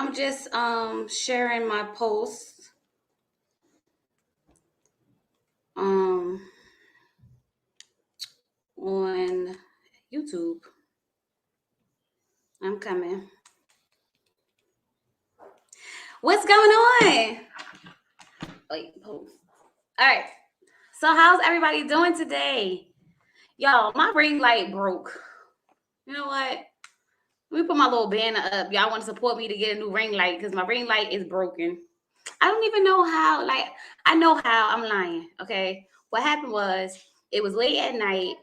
I'm just sharing my post um on YouTube. I'm coming. What's going on? Wait, post. All right. So how's everybody doing today? Y'all, my ring light broke. You know what? Let me put my little banner up. Y'all want to support me to get a new ring light because my ring light is broken. I don't even know how. Like, I know how. I'm lying. Okay. What happened was it was late at night.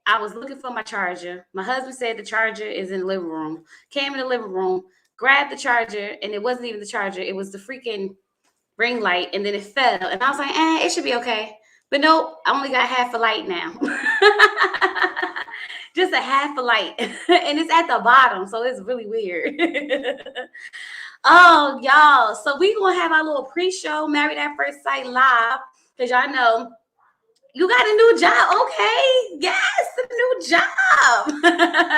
I was looking for my charger. My husband said the charger is in the living room. Came in the living room, grabbed the charger, and it wasn't even the charger. It was the freaking ring light, and then it fell. And I was like, it should be okay. But nope, I only got half a light now. Just a half a light. And it's at the bottom, so it's really weird. Oh, y'all. So we gonna have our little pre-show, Married at First Sight live, because y'all know you got a new job. Okay. Yes, a new job.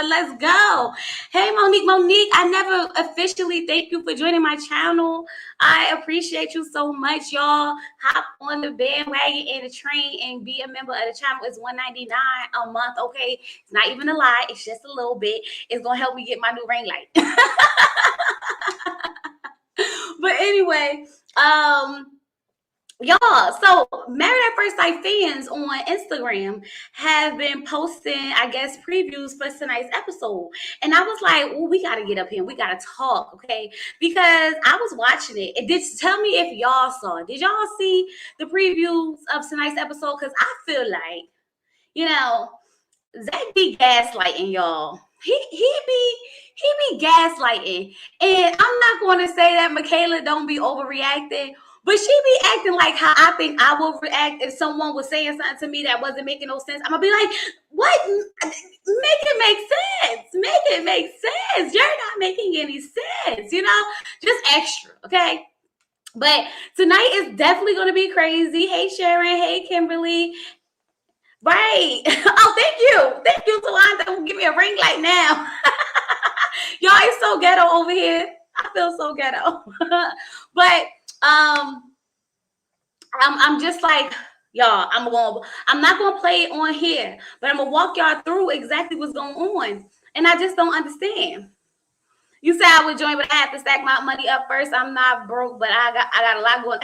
Let's go. Hey, Monique, I never officially thank you for joining my channel. I appreciate you so much, y'all. Hop on the bandwagon and the train and be a member of the channel. It's $1.99 a month. Okay. It's not even a lot. It's just a little bit. It's going to help me get my new ring light. But anyway, y'all, so Married at First Sight fans on Instagram have been posting, I guess, previews for tonight's episode. And I was like, well, we got to get up here. We got to talk, okay? Because I was watching it. Tell me if y'all saw it. Did y'all see the previews of tonight's episode? Because I feel like, Zach be gaslighting y'all. He be gaslighting. And I'm not going to say that Michaela don't be overreacting, but she be acting like how I think I will react if someone was saying something to me that wasn't making no sense. I'm going to be like, what? Make it make sense. Make it make sense. You're not making any sense, Just extra, okay? But tonight is definitely going to be crazy. Hey, Sharon. Hey, Kimberly. Right. Oh, thank you. Thank you, Tawanda. Give me a ring light now. Y'all, it's so ghetto over here. I feel so ghetto. But I'm just like, y'all, I'm not gonna play it on here, but I'm gonna walk y'all through exactly what's going on. And I just don't understand. You said I would join, but I have to stack my money up first. I'm not broke, but I got a lot going.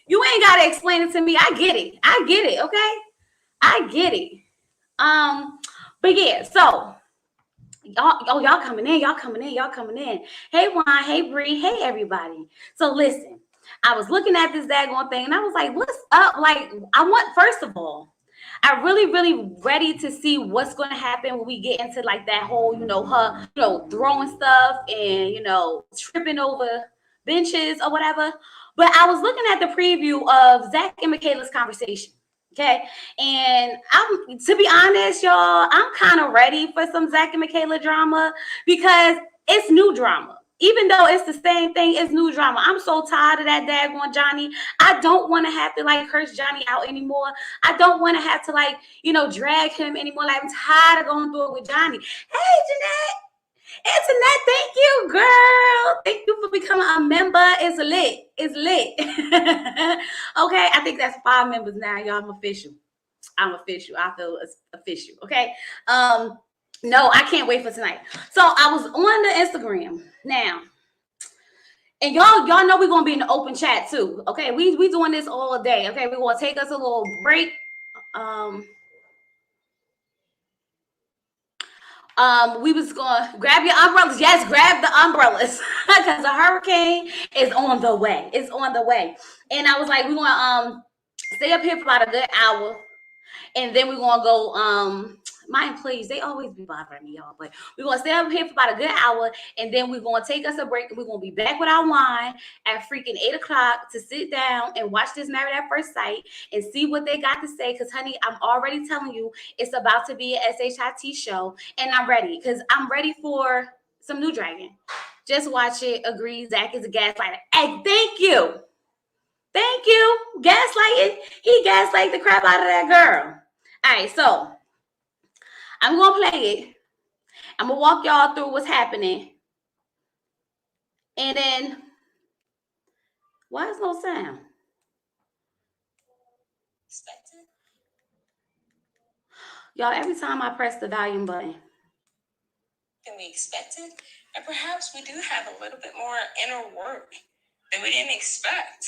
You ain't gotta explain it to me. I get it, okay? I get it. But yeah, so y'all coming in. Hey Juan, hey Bree, hey everybody. So listen, I was looking at this daggone thing and I was like, what's up? Like, first of all, I'm really ready to see what's going to happen when we get into like that whole, her, throwing stuff and, tripping over benches or whatever. But I was looking at the preview of Zach and Michaela's conversation. Okay. And to be honest, y'all, I'm kind of ready for some Zach and Michaela drama because it's new drama. Even though it's the same thing, it's new drama. I'm so tired of that daggone Johnny. I don't want to have to curse Johnny out anymore. I don't want to have to drag him anymore. Like, I'm tired of going through it with Johnny. Hey, Jeanette. Internet, thank you, girl. Thank you for becoming a member. It's lit. Okay, I think that's 5 members now, y'all. I'm official. I feel official. Okay. No, I can't wait for tonight. So I was on the Instagram now. And y'all know we're gonna be in the open chat too. Okay, we doing this all day. Okay, we're gonna take us a little break. We was gonna grab your umbrellas. Yes, grab the umbrellas because the hurricane is on the way. It's on the way. And I was like, we're gonna stay up here for about a good hour, and then we're gonna go. My employees, they always be bothering me, y'all. But we're gonna stay up here for about a good hour, and then we're gonna take us a break. And we're gonna be back with our wine at freaking 8 o'clock to sit down and watch this Married at First Sight and see what they got to say. Because, honey, I'm already telling you, it's about to be a SHIT show, and I'm ready. Because I'm ready for some new dragon. Just watch it. Agree. Zach is a gaslighter. Hey, thank you. Gaslighting. He gaslight the crap out of that girl. All right, so I'm going to play it. I'm going to walk y'all through what's happening. And then, why is no sound? Expected. Y'all, every time I press the volume button. Can we expect it? And perhaps we do have a little bit more inner work that we didn't expect.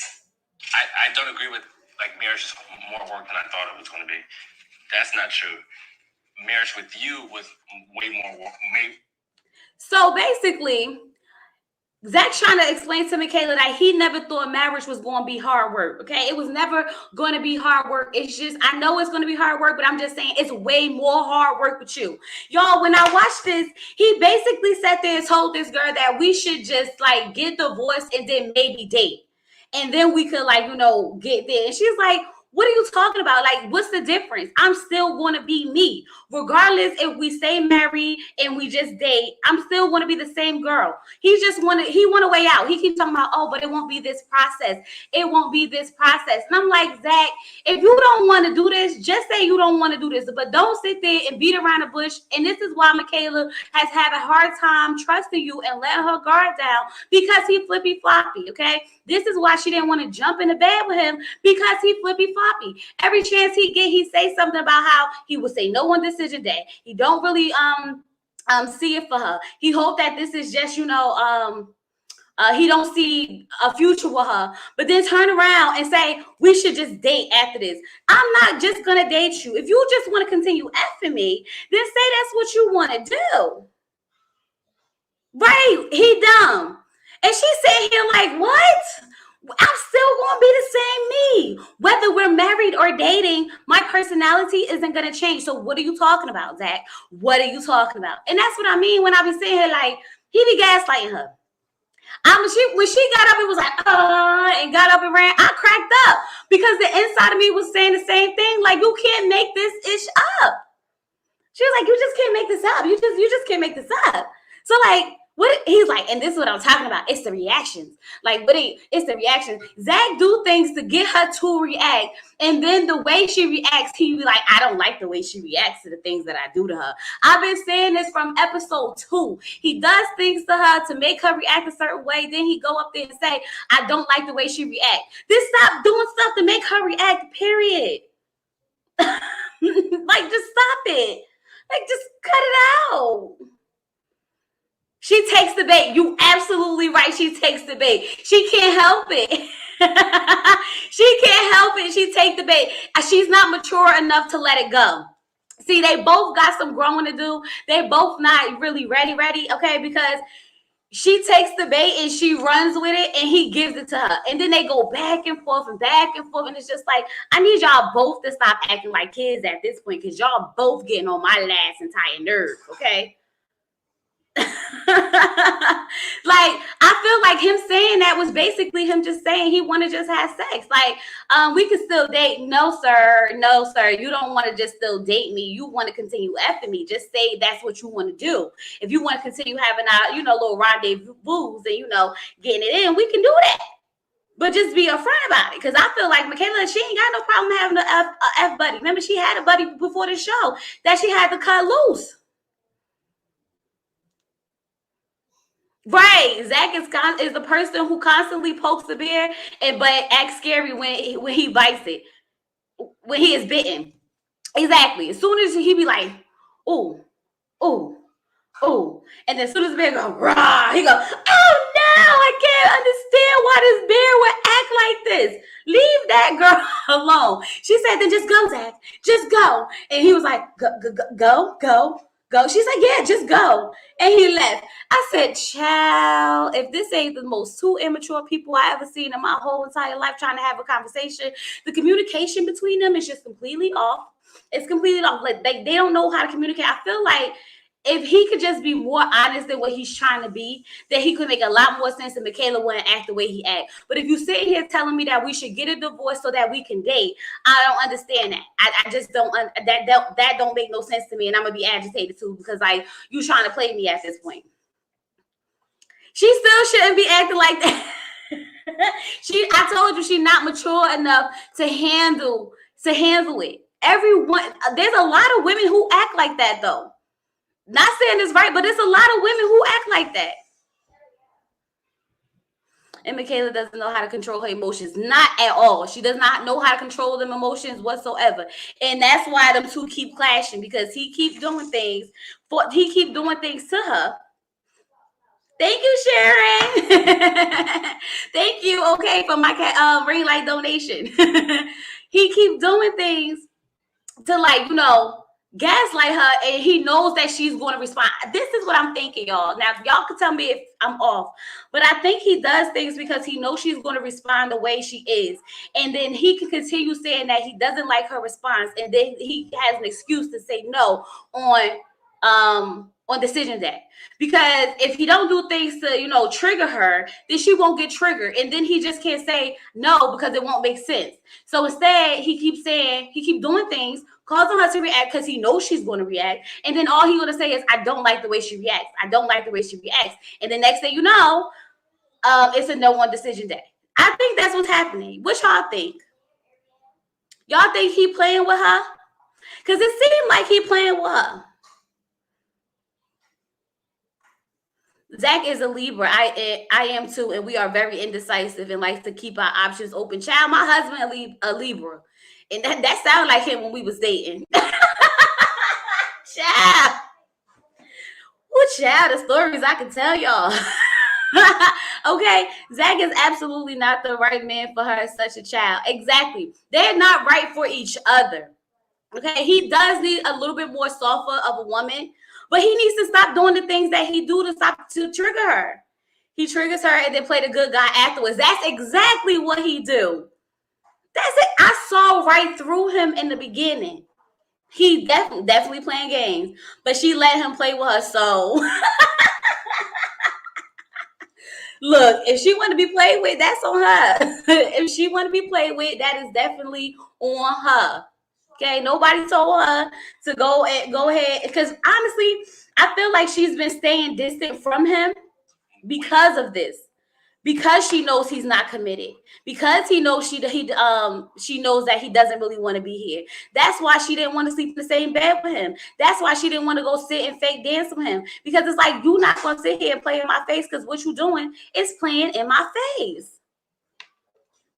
I don't agree with, like, marriage is more work than I thought it was going to be. That's not true. Marriage with you was way more work. So basically, Zach's trying to explain to Michaela that he never thought marriage was going to be hard work. Okay, it was never going to be hard work. It's just, I know it's going to be hard work, but I'm just saying it's way more hard work with you. Y'all, when I watched this, he basically sat there and told this girl that we should just like get divorced and then maybe date. And then we could, like, get there. And she's like, what are you talking about? Like, what's the difference? I'm still going to be me. Regardless if we stay married and we just date, I'm still going to be the same girl. He want a way out. He keeps talking about, oh, but it won't be this process. It won't be this process. And I'm like, Zach, if you don't want to do this, just say you don't want to do this. But don't sit there and beat around the bush. And this is why Michaela has had a hard time trusting you and letting her guard down, because he flippy floppy, okay? This is why she didn't want to jump into bed with him, because he flippy floppy. Every chance he get, he say something about how he would say no on decision day. He don't really see it for her. He hope that this is just, he don't see a future with her, but then turn around and say, we should just date after this. I'm not just going to date you. If you just want to continue effing me, then say that's what you want to do. Right. He dumb. And she sitting here like, what? I'm still going to be the same me. Whether we're married or dating, my personality isn't going to change. So what are you talking about, Zach? What are you talking about? And that's what I mean when I be sitting here like, he be gaslighting her. When she got up, it was like, and got up and ran. I cracked up because the inside of me was saying the same thing. Like, you can't make this ish up. She was like, you just can't make this up. You just can't make this up. So like, what he's like, and this is what I'm talking about. It's the reactions. Like, but it's the reactions. Zach do things to get her to react, and then the way she reacts, he be like, I don't like the way she reacts to the things that I do to her. I've been saying this from episode 2. He does things to her to make her react a certain way. Then he go up there and say, I don't like the way she reacts. Then stop doing stuff to make her react, period. Like, just stop it. Like, just cut it out. She takes the bait. You absolutely right. She takes the bait. She can't help it. She can't help it. She take the bait. She's not mature enough to let it go. See, they both got some growing to do. They both not really ready, okay? Because she takes the bait and she runs with it and he gives it to her. And then they go back and forth. And it's just like, I need y'all both to stop acting like kids at this point, because y'all both getting on my last entire nerve, okay? Like, I feel like him saying that was basically him just saying he want to just have sex. Like, we can still date. No, sir. You don't want to just still date me. You want to continue effing me. Just say that's what you want to do. If you want to continue having our, little rendezvous and, getting it in, we can do that. But just be upfront about it. Because I feel like Michaela, she ain't got no problem having a F buddy. Remember, she had a buddy before the show that she had to cut loose. Right, Zach is the person who constantly pokes the bear, but acts scary when he bites it, when he is bitten. Exactly. As soon as he be like, ooh, and then as soon as the bear go rah, he go, oh no, I can't understand why this bear would act like this. Leave that girl alone. She said, then just go, Zach, just go. And he was like, go. She said, yeah, just go. And he left. I said, child, if this ain't the most two immature people I ever seen in my whole entire life trying to have a conversation, the communication between them is just completely off. It's completely off. Like, they don't know how to communicate. I feel like if he could just be more honest than what he's trying to be, then he could make a lot more sense, and Michaela wouldn't act the way he act. But if you sit here telling me that we should get a divorce so that we can date, I don't understand that. I just don't. That don't make no sense to me, and I'm gonna be agitated too, because like, you trying to play me at this point. She still shouldn't be acting like that. I told you, she's not mature enough to handle it. Everyone, there's a lot of women who act like that though. Not saying this right, but there's a lot of women who act like that. And Michaela doesn't know how to control her emotions. Not at all. She does not know how to control them emotions whatsoever. And that's why them two keep clashing, because he keeps doing things to her. Thank you, Sharon. Thank you, okay, for my ring light donation. He keeps doing things to, like, gaslight her, and he knows that she's going to respond. This is what I'm thinking, y'all. Now, y'all can tell me if I'm off, but I think he does things because he knows she's going to respond the way she is, and then he can continue saying that he doesn't like her response, and then he has an excuse to say no on decision day. Because if he don't do things to trigger her, then she won't get triggered, and then he just can't say no because it won't make sense. So instead, he keeps doing things, causing her to react because he knows she's going to react. And then all he's going to say is, I don't like the way she reacts. I don't like the way she reacts. And the next thing you know, it's a no on decision day. I think that's what's happening. What y'all think? Y'all think he playing with her? Because it seemed like he playing with her. Zach is a Libra. I am too, and we are very indecisive and like to keep our options open. Child, my husband a Libra, and that sounded like him when we was dating. Child, child, the stories I can tell y'all. Okay, Zach is absolutely not the right man for her as such a child. Exactly, they're not right for each other. Okay, he does need a little bit more softer of a woman, but he needs to stop doing the things that he do to trigger her. He triggers her and then play the good guy afterwards. That's exactly what he do. That's it. I saw right through him in the beginning. He definitely playing games, but she let him play with her soul. Look, if she want to be played with, that's on her. If she want to be played with, that is definitely on her. Okay, nobody told her to go ahead, because honestly, I feel like she's been staying distant from him because of this. Because she knows he's not committed. Because she knows that he doesn't really want to be here. That's why she didn't want to sleep in the same bed with him. That's why she didn't want to go sit and fake dance with him. Because it's like, you're not going to sit here and play in my face, because what you're doing is playing in my face.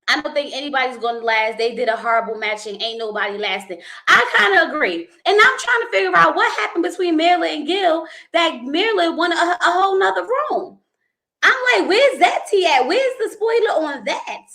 I don't think anybody's going to last. They did a horrible matching. Ain't nobody lasting. I kind of agree. And I'm trying to figure out what happened between Marilyn and Gil that Marilyn won a whole nother room. I'm like, where's that tea at? Where's the spoiler on that?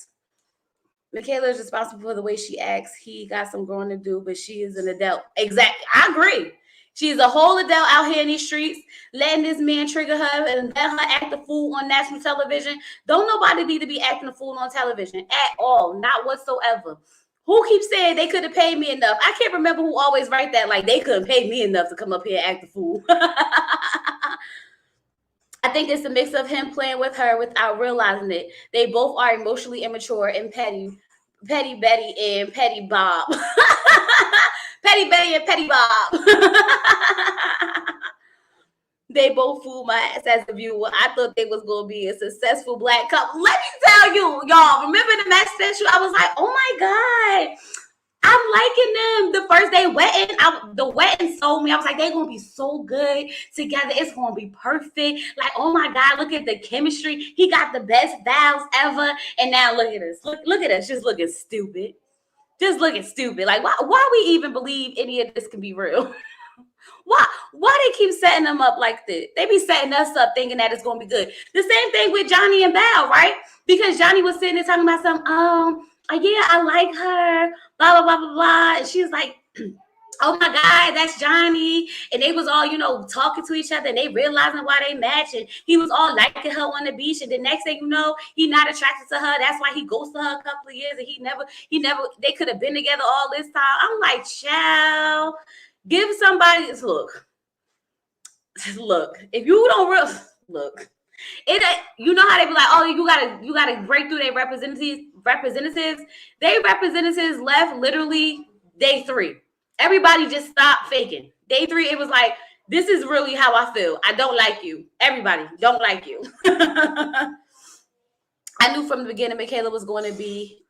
Michaela is responsible for the way she acts. He got some growing to do, but she is an adult. Exactly. I agree. She's a whole adult out here in these streets, letting this man trigger her and let her act a fool on national television. Don't nobody need to be acting a fool on television at all. Not whatsoever. Who keeps saying they couldn't pay me enough? I can't remember who always write that, like they couldn't pay me enough to come up here and act a fool. I think it's a mix of him playing with her without realizing it. They both are emotionally immature and petty. Petty Betty and Petty Bob. Petty Betty and Petty Bob. They both fooled my ass as a viewer. I thought they was going to be a successful black couple. Let me tell you, y'all, remember the match special? I was like, oh my God, I'm liking them. The first day wedding, the wedding sold me. I was like, they're going to be so good together. It's going to be perfect. Like, oh my God, look at the chemistry. He got the best vows ever. And now look at us. Look at us just looking stupid. Just looking stupid. Like, why we even believe any of this can be real? Why they keep setting them up like this? They be setting us up thinking that it's going to be good. The same thing with Johnny and Val, right? Because Johnny was sitting there talking about something, yeah, I like her, blah, blah, blah, blah, blah. And she was like, oh my God, that's Johnny. And they was all, talking to each other, and they realizing why they match. And he was all liking her on the beach. And the next thing you know, he not attracted to her. That's why he ghosted her a couple of years. And they could have been together all this time. I'm like, child, give somebody this look. Look, if you don't look, it, you know how they be like, oh, you gotta break through their representatives. They representatives left literally day 3. Everybody just stopped faking. Day 3, it was like, this is really how I feel. I don't like you. Everybody don't like you. I knew from the beginning Michaela was going to be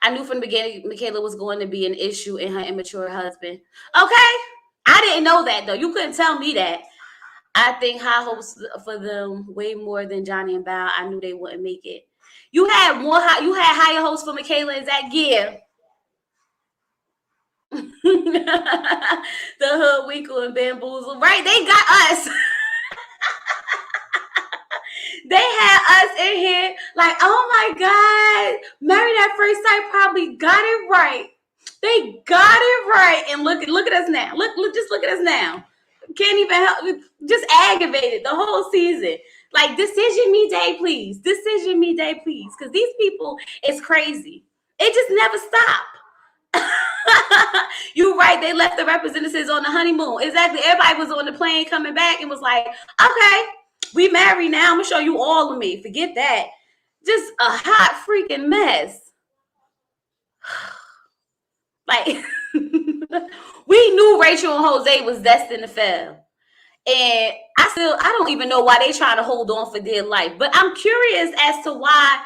I knew from the beginning Michaela was going to be an issue in her immature husband. Okay. I didn't know that though. You couldn't tell me that. I think high hopes for them way more than Johnny and Bao. I knew they wouldn't make it. You had higher hopes for Michaela and Zach. Yeah. The Hoodwinkle and Bamboozle, right? They got us. They had us in here like, oh my God, Married at First Sight probably got it right. They got it right. And look at us now. Just look at us now. Can't even help, just aggravated the whole season. Like, decision me day, please. Decision me day, please. Because these people is crazy. It just never stopped. You're right. They left the representatives on the honeymoon. Exactly. Everybody was on the plane coming back and was like, okay, we married now. I'm going to show you all of me. Forget that. Just a hot freaking mess. Like, we knew Rachel and Jose was destined to fail. And I don't even know why they trying to hold on for dear life. But I'm curious as to what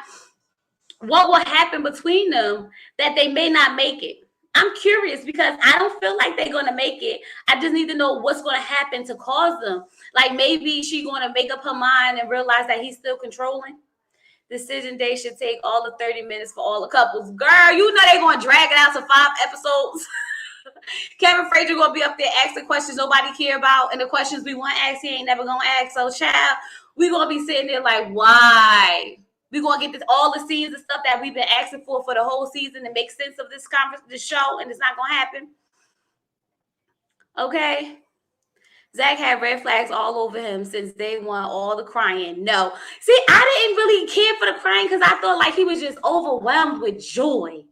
will happen between them that they may not make it. I'm curious because I don't feel like they're going to make it. I just need to know what's going to happen to cause them. Like, maybe she's going to make up her mind and realize that he's still controlling. Decision day should take all the 30 minutes for all the couples. Girl, you know they're going to drag it out to 5 episodes. Kevin Frazier going to be up there asking questions nobody care about. And the questions we want to ask, he ain't never going to ask. So, child, we going to be sitting there like, why? We're going to get all the scenes and stuff that we've been asking for the whole season to make sense of this show, and it's not going to happen. Okay? Zach had red flags all over him since day one, all the crying. No. See, I didn't really care for the crying because I thought like he was just overwhelmed with joy.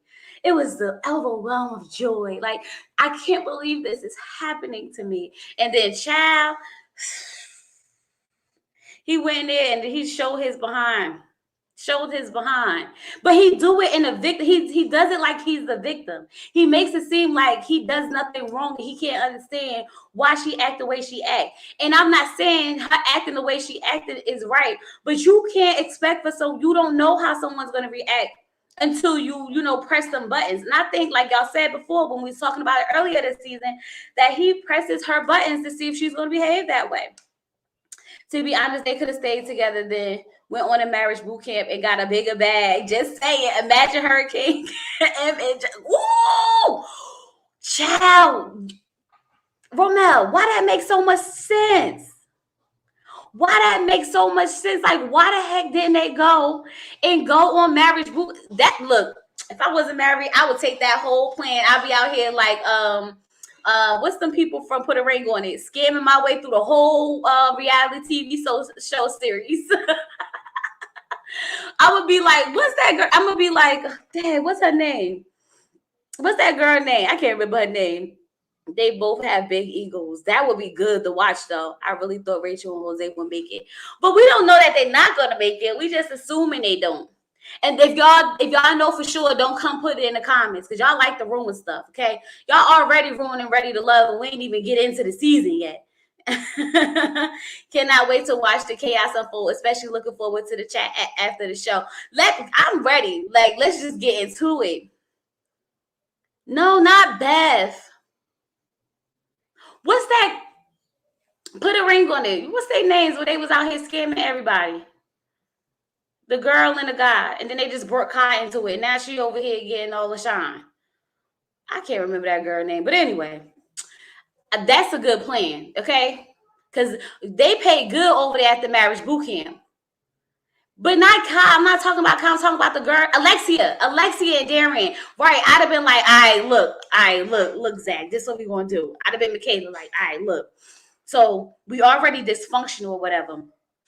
It was the overwhelm of joy. Like, I can't believe this is happening to me. And then, child, he went there and he showed his behind. But he do it in a victim. He does it like he's the victim. He makes it seem like he does nothing wrong. He can't understand why she act the way she act. And I'm not saying her acting the way she acted is right, but you can't expect you don't know how someone's going to react until you press them buttons. And I think, like y'all said before when we was talking about it earlier this season, that he presses her buttons to see if she's going to behave that way. To be honest, they could have stayed together then, went on a marriage boot camp and got a bigger bag. Just saying. Imagine Hurricane. Ooh, child. Romel, why that make so much sense? Why that makes so much sense? Like, why the heck didn't they go on marriage boot? Look, if I wasn't married, I would take that whole plan. I'd be out here like what's some people from Put a Ring on It, scamming my way through the whole reality TV show series. I would be like, what's that girl? I'm gonna be like, Dad, what's her name? What's that girl name? I can't remember her name. They both have big egos. That would be good to watch, though. I really thought Rachel and Jose would make it, but we don't know that they're not gonna make it. We just assuming they don't. And if y'all know for sure, don't come put it in the comments because y'all like to ruin stuff. Okay, y'all already ruining Ready to Love, and we ain't even get into the season yet. Cannot wait to watch the chaos unfold, especially looking forward to the chat after the show. I'm ready. Like, let's just get into it. No, not Beth. What's that? Put a ring on it. What's their names when they was out here scamming everybody? The girl and the guy. And then they just brought Kai into it. Now she over here getting all the shine. I can't remember that girl name. But anyway, that's a good plan, okay? Because they paid good over there at the marriage boot camp. But not Kai. I'm not talking about Kai. I'm talking about the girl, Alexia and Darren. Right. I'd have been like, all right, look, Zach, this is what we going to do. I'd have been Michaela, like, all right, look. So we already dysfunctional or whatever.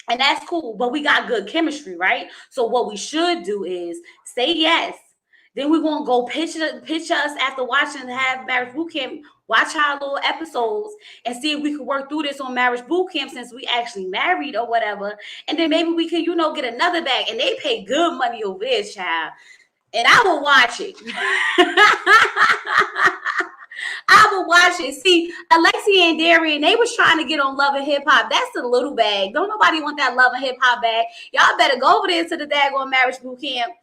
And that's cool. But we got good chemistry, right? So what we should do is say yes. Then we're going to go pitch us after watching Have Marriage Boot Camp, watch our little episodes and see if we could work through this on Marriage Boot Camp since we actually married or whatever. And then maybe we can, get another bag. And they pay good money over there, child. And I will watch it. I will watch it. See, Alexia and Darian, they was trying to get on Love and Hip Hop. That's the little bag. Don't nobody want that Love and Hip Hop bag. Y'all better go over there to the daggone Marriage Boot Camp.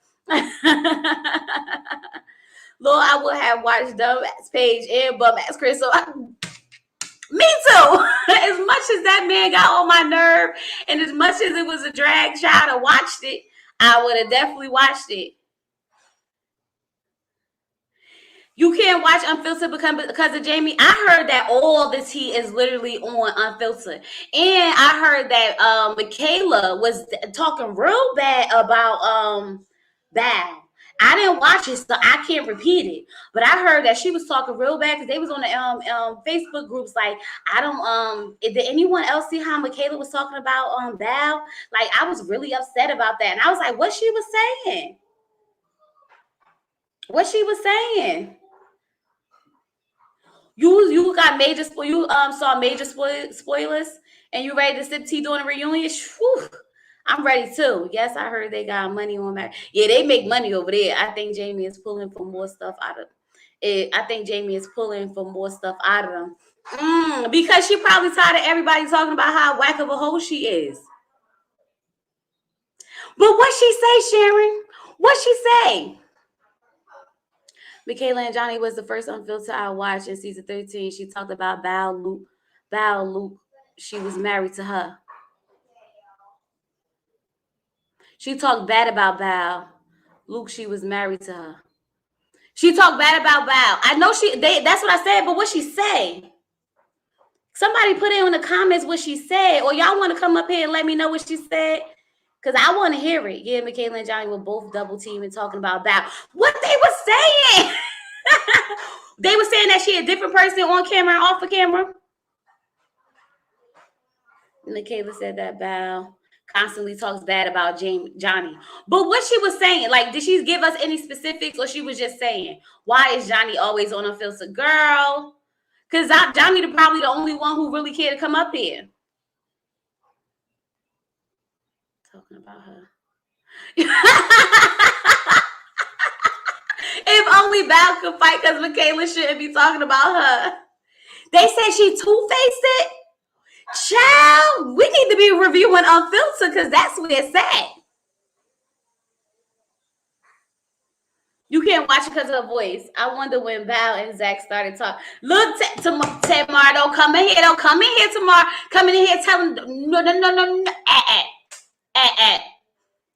Lord, I would have watched Dumbass Page and Bum Ass Chris. So Me too. As much as that man got on my nerve, and as much as it was a drag child to watch it, I would have definitely watched it. You can't watch Unfiltered because of Jamie. I heard that all the tea is literally on Unfiltered, and I heard that Michaela was talking real bad about Val. I didn't watch it, so I can't repeat it. But I heard that she was talking real bad because they was on the Facebook groups. Like, I don't did anyone else see how Michaela was talking about Val? Like, I was really upset about that, and I was like, what she was saying? What she was saying? You got major you saw major spoilers, and you ready to sip tea during a reunion? Whew, I'm ready too. Yes, I heard they got money on that. Yeah, they make money over there. I think Jamie is pulling for more stuff out of it. I think Jamie is pulling for more stuff out of them. Because she probably tired of everybody talking about how whack of a hoe she is. But what she say, Sharon? What she say? Michaela and Johnny was the first Unfiltered I watched in season 13. She talked about Luke. She was married to her. She talked bad about Val. Luke, she was married to her. She talked bad about Val. I know that's what I said, but what she say? Somebody put it in the comments what she said, or y'all want to come up here and let me know what she said? Because I want to hear it. Yeah, Michaela and Johnny were both double teaming talking about Val. What they were saying? They were saying that she a different person on camera and off the camera. Michaela said that Val constantly talks bad about Johnny. But what she was saying, like, did she give us any specifics, or she was just saying, why is Johnny always on Unfiltered? Girl, because Johnny probably the only one who really cared to come up here. Talking about her. If only Val could fight, because Michaela shouldn't be talking about her. They said she two-faced it. Child, we need to be reviewing Unfiltered because that's where it's at. You can't watch it because of her voice. I wonder when Val and Zach started talking. Look, Tamar, don't come in here. Don't come in here, Tamar. Come in here telling no.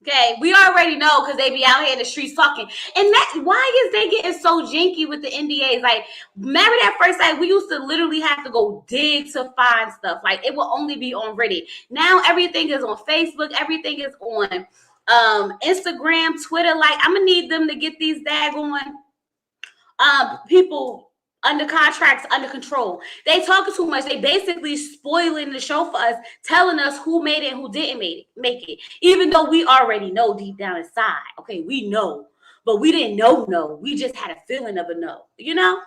Okay, we already know because they be out here in the streets talking. And that why is they getting so jinky with the NDAs? Like, Married at First Sight, we used to literally have to go dig to find stuff. Like, it will only be on Reddit. Now everything is on Facebook. Everything is on Instagram, Twitter. Like, I'm gonna need them to get these daggone people under contracts, under control. They talking too much. They basically spoiling the show for us, telling us who made it and who didn't make it. Even though we already know deep down inside. Okay, we know. But we didn't know. We just had a feeling of a no. You know?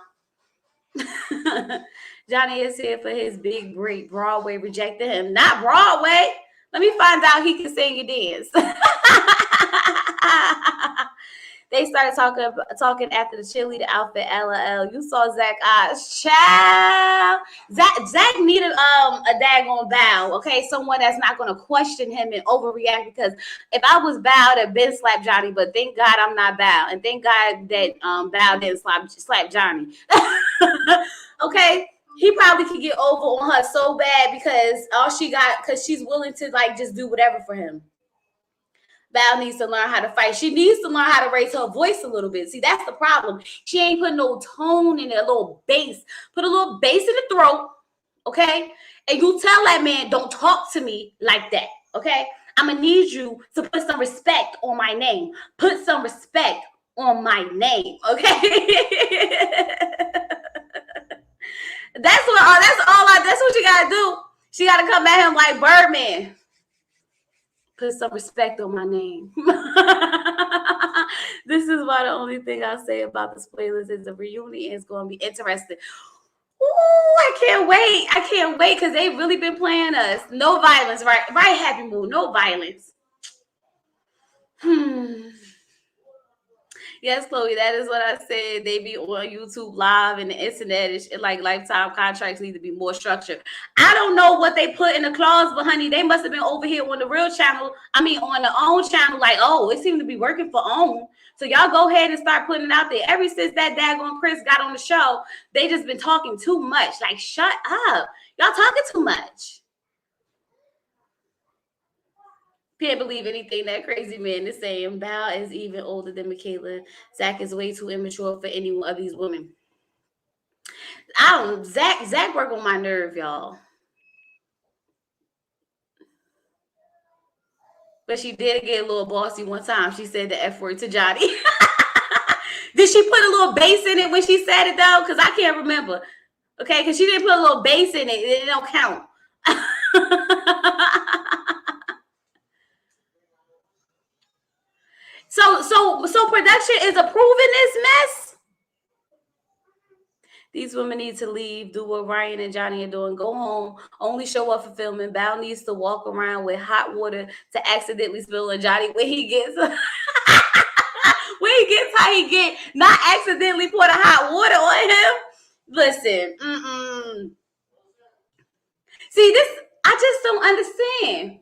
Johnny is here for his big break. Broadway rejected him. Not Broadway. Let me find out he can sing and dance. They started talking after the cheerleader outfit. LOL. You saw Zach eyes. Child. Zach needed a daggone bow. Okay, someone that's not gonna question him and overreact. Because if I was Bow, I'd been slapped Johnny. But thank God I'm not Bow, and thank God that Bow didn't slap Johnny. Okay. He probably could get over on her so bad because she's willing to like just do whatever for him. Val needs to learn how to fight. She needs to learn how to raise her voice a little bit. See, that's the problem. She ain't putting no tone in it, a little bass. Put a little bass in the throat, okay? And you tell that man, don't talk to me like that, okay? I'm going to need you to put some respect on my name. Put some respect on my name, okay? That's what you got to do. She got to come at him like Birdman. Put some respect on my name. This is why the only thing I say about the spoilers is the reunion is going to be interesting. Ooh, I can't wait because they've really been playing us. No violence, right? Right, Happy Mood. No violence. Yes, Chloe, that is what I said. They be on YouTube Live and the internet. It's like lifetime contracts need to be more structured. I don't know what they put in the clause, but honey, they must have been over here on the real channel. I mean, on the OWN channel, like, oh, it seemed to be working for OWN. So y'all go ahead and start putting it out there. Ever since that daggone Chris got on the show, they just been talking too much. Like, shut up. Y'all talking too much. Can't believe anything that crazy man is saying. Val is even older than Michaela. Zach is way too immature for any one of these women. I don't. Zach work on my nerve, y'all. But she did get a little bossy one time. She said the F word to Johnny. Did she put a little bass in it when she said it though? Because I can't remember. Okay, because she didn't put a little bass in it. It don't count. So production is approving this mess. These women need to leave, do what Ryan and Johnny are doing, go home, only show up for filming. Val needs to walk around with hot water to accidentally spill on Johnny when he gets when he gets how he get, not accidentally pour the hot water on him. Listen, see this, I just don't understand.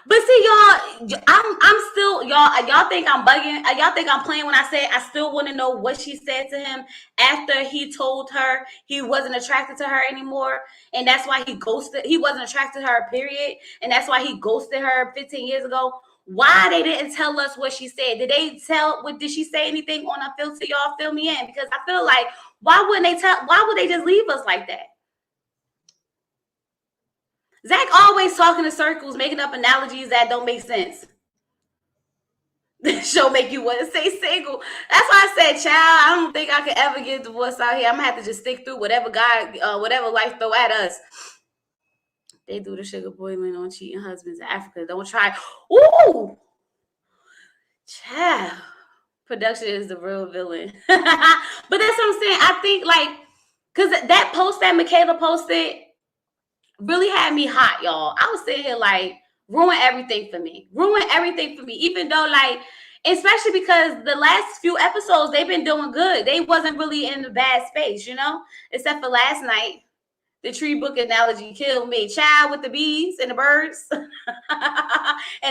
But see, y'all, I'm still, y'all think I'm bugging. Y'all think I'm playing when I say I still want to know what she said to him after he told her he wasn't attracted to her anymore. And that's why he ghosted. He wasn't attracted to her, period. And that's why he ghosted her 15 years ago. Why they didn't tell us what she said? Did they tell, did she say anything on Unfiltered? Y'all fill me in. Because I feel like, why would they just leave us like that? Zach always talking in circles, making up analogies that don't make sense. This show make you want to say single. That's why I said, child, I don't think I could ever get divorced out here. I'm gonna have to just stick through whatever whatever life throw at us. They do the sugar boiling on cheating husbands in Africa. Don't try. Ooh, child. Production is the real villain. But that's what I'm saying. I think because that post that Michaela posted really had me hot, y'all. I was sitting here ruin everything for me. Even though especially because the last few episodes they've been doing good. They wasn't really in the bad space, except for last night. The tree book analogy killed me. Child with the bees and the birds and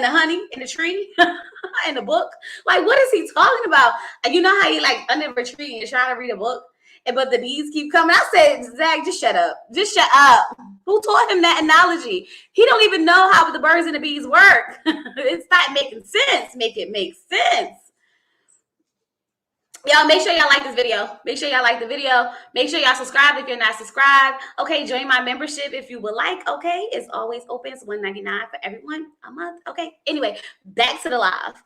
the honey and the tree and the book. What is he talking about? You know how you under a tree and you're trying to read a book, but the bees keep coming. I said, Zach, just shut up. Just shut up. Who taught him that analogy? He don't even know how the birds and the bees work. It's not making sense. Make it make sense. Y'all, make sure y'all like this video. Make sure y'all like the video. Make sure y'all subscribe if you're not subscribed. Okay, join my membership if you would like. Okay, it's always open. It's $1.99 for everyone a month. Okay, anyway, back to the live.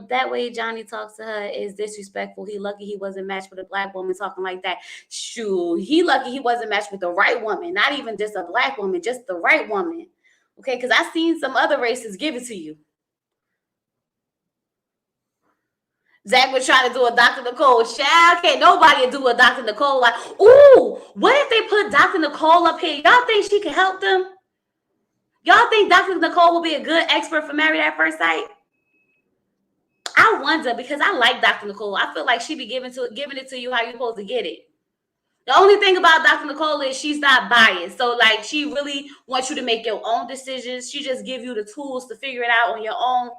That way Johnny talks to her is disrespectful. He lucky he wasn't matched with a black woman talking like that. Shoot, he lucky he wasn't matched with the right woman. Not even just a black woman, just the right woman. Okay, because I've seen some other races give it to you. Zach was trying to do a Dr. Nicole. Child, can't nobody do a Dr. Nicole. Ooh, what if they put Dr. Nicole up here? Y'all think she can help them? Y'all think Dr. Nicole will be a good expert for Married at First Sight? I wonder, because I like Dr. Nicole. I feel like she be giving it to you how you're supposed to get it. The only thing about Dr. Nicole is she's not biased. So she really wants you to make your own decisions. She just give you the tools to figure it out on your own.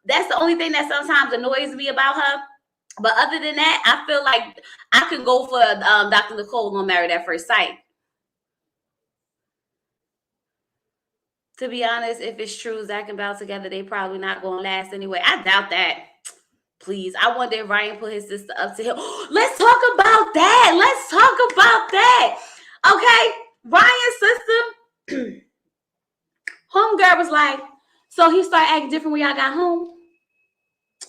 That's the only thing that sometimes annoys me about her. But other than that, I feel like I could go for Dr. Nicole on Married at First Sight. To be honest, if it's true, Zach and Val together, they probably not going to last anyway. I doubt that. Please. I wonder if Ryan put his sister up to him. Let's talk about that. Okay. Ryan's sister, homegirl was like, so he started acting different when y'all got home.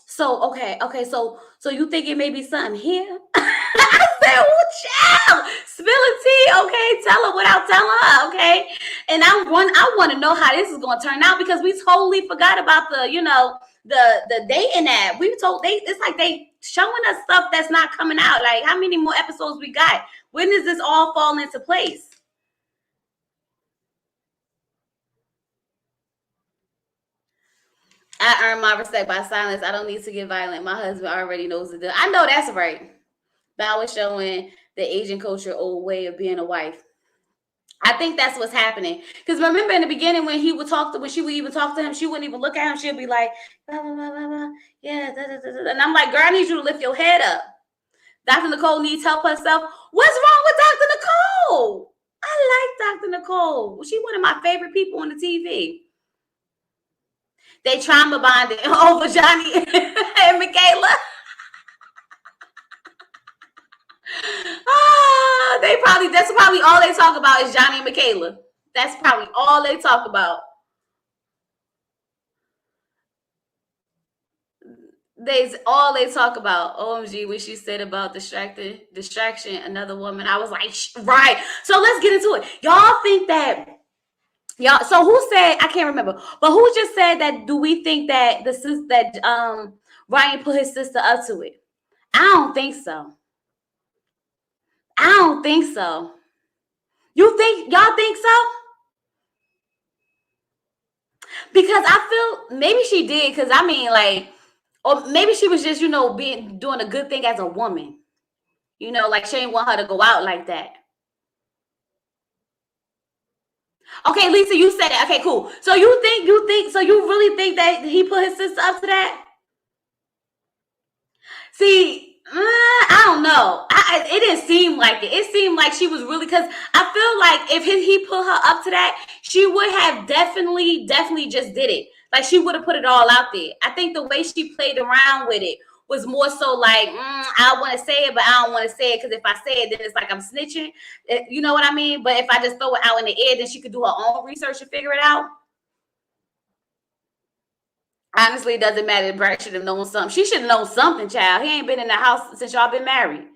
So, okay. So you think it may be something here? I said, oh, child, spill the tea, okay? Tell her without telling her, okay? And I want to know how this is going to turn out because we totally forgot about the dating app. It's like they showing us stuff that's not coming out. Like, how many more episodes we got? When does this all fall into place? I earn my respect by silence. I don't need to get violent. My husband already knows the deal. I know that's right. Val was showing the Asian culture old way of being a wife. I think that's what's happening. Because remember in the beginning when she would even talk to him, she wouldn't even look at him. She'd be like, blah, blah, blah, blah, blah. Yeah, da, da, da, da. And I'm like, girl, I need you to lift your head up. Dr. Nicole needs help herself. What's wrong with Dr. Nicole? I like Dr. Nicole. She's one of my favorite people on the TV. They trauma bonded over Johnny and Michaela. That's probably all they talk about is Johnny and Michaela. That's probably all they talk about. All they talk about. OMG, when she said about distraction, another woman. I was like, right. So let's get into it. Y'all think that so who said, I can't remember, but who just said that, do we think that Ryan put his sister up to it? I don't think so. I don't think so. Y'all think so? Because I feel maybe she did, because I mean, like, or maybe she was just, doing a good thing as a woman. Like she didn't want her to go out like that. Okay, Lisa, you said it. Okay, cool. So you really think that he put his sister up to that? See, I don't know. It didn't seem like it. It seemed like she was really, because I feel like if he put her up to that, she would have definitely just did it. Like she would have put it all out there. I think the way she played around with it was more so like, I want to say it, but I don't want to say it, because if I say it, then it's like I'm snitching. You know what I mean? But if I just throw it out in the air, then she could do her own research and figure it out. Honestly, it doesn't matter. Brad should have known something. She should have known something, child. He ain't been in the house since y'all been married.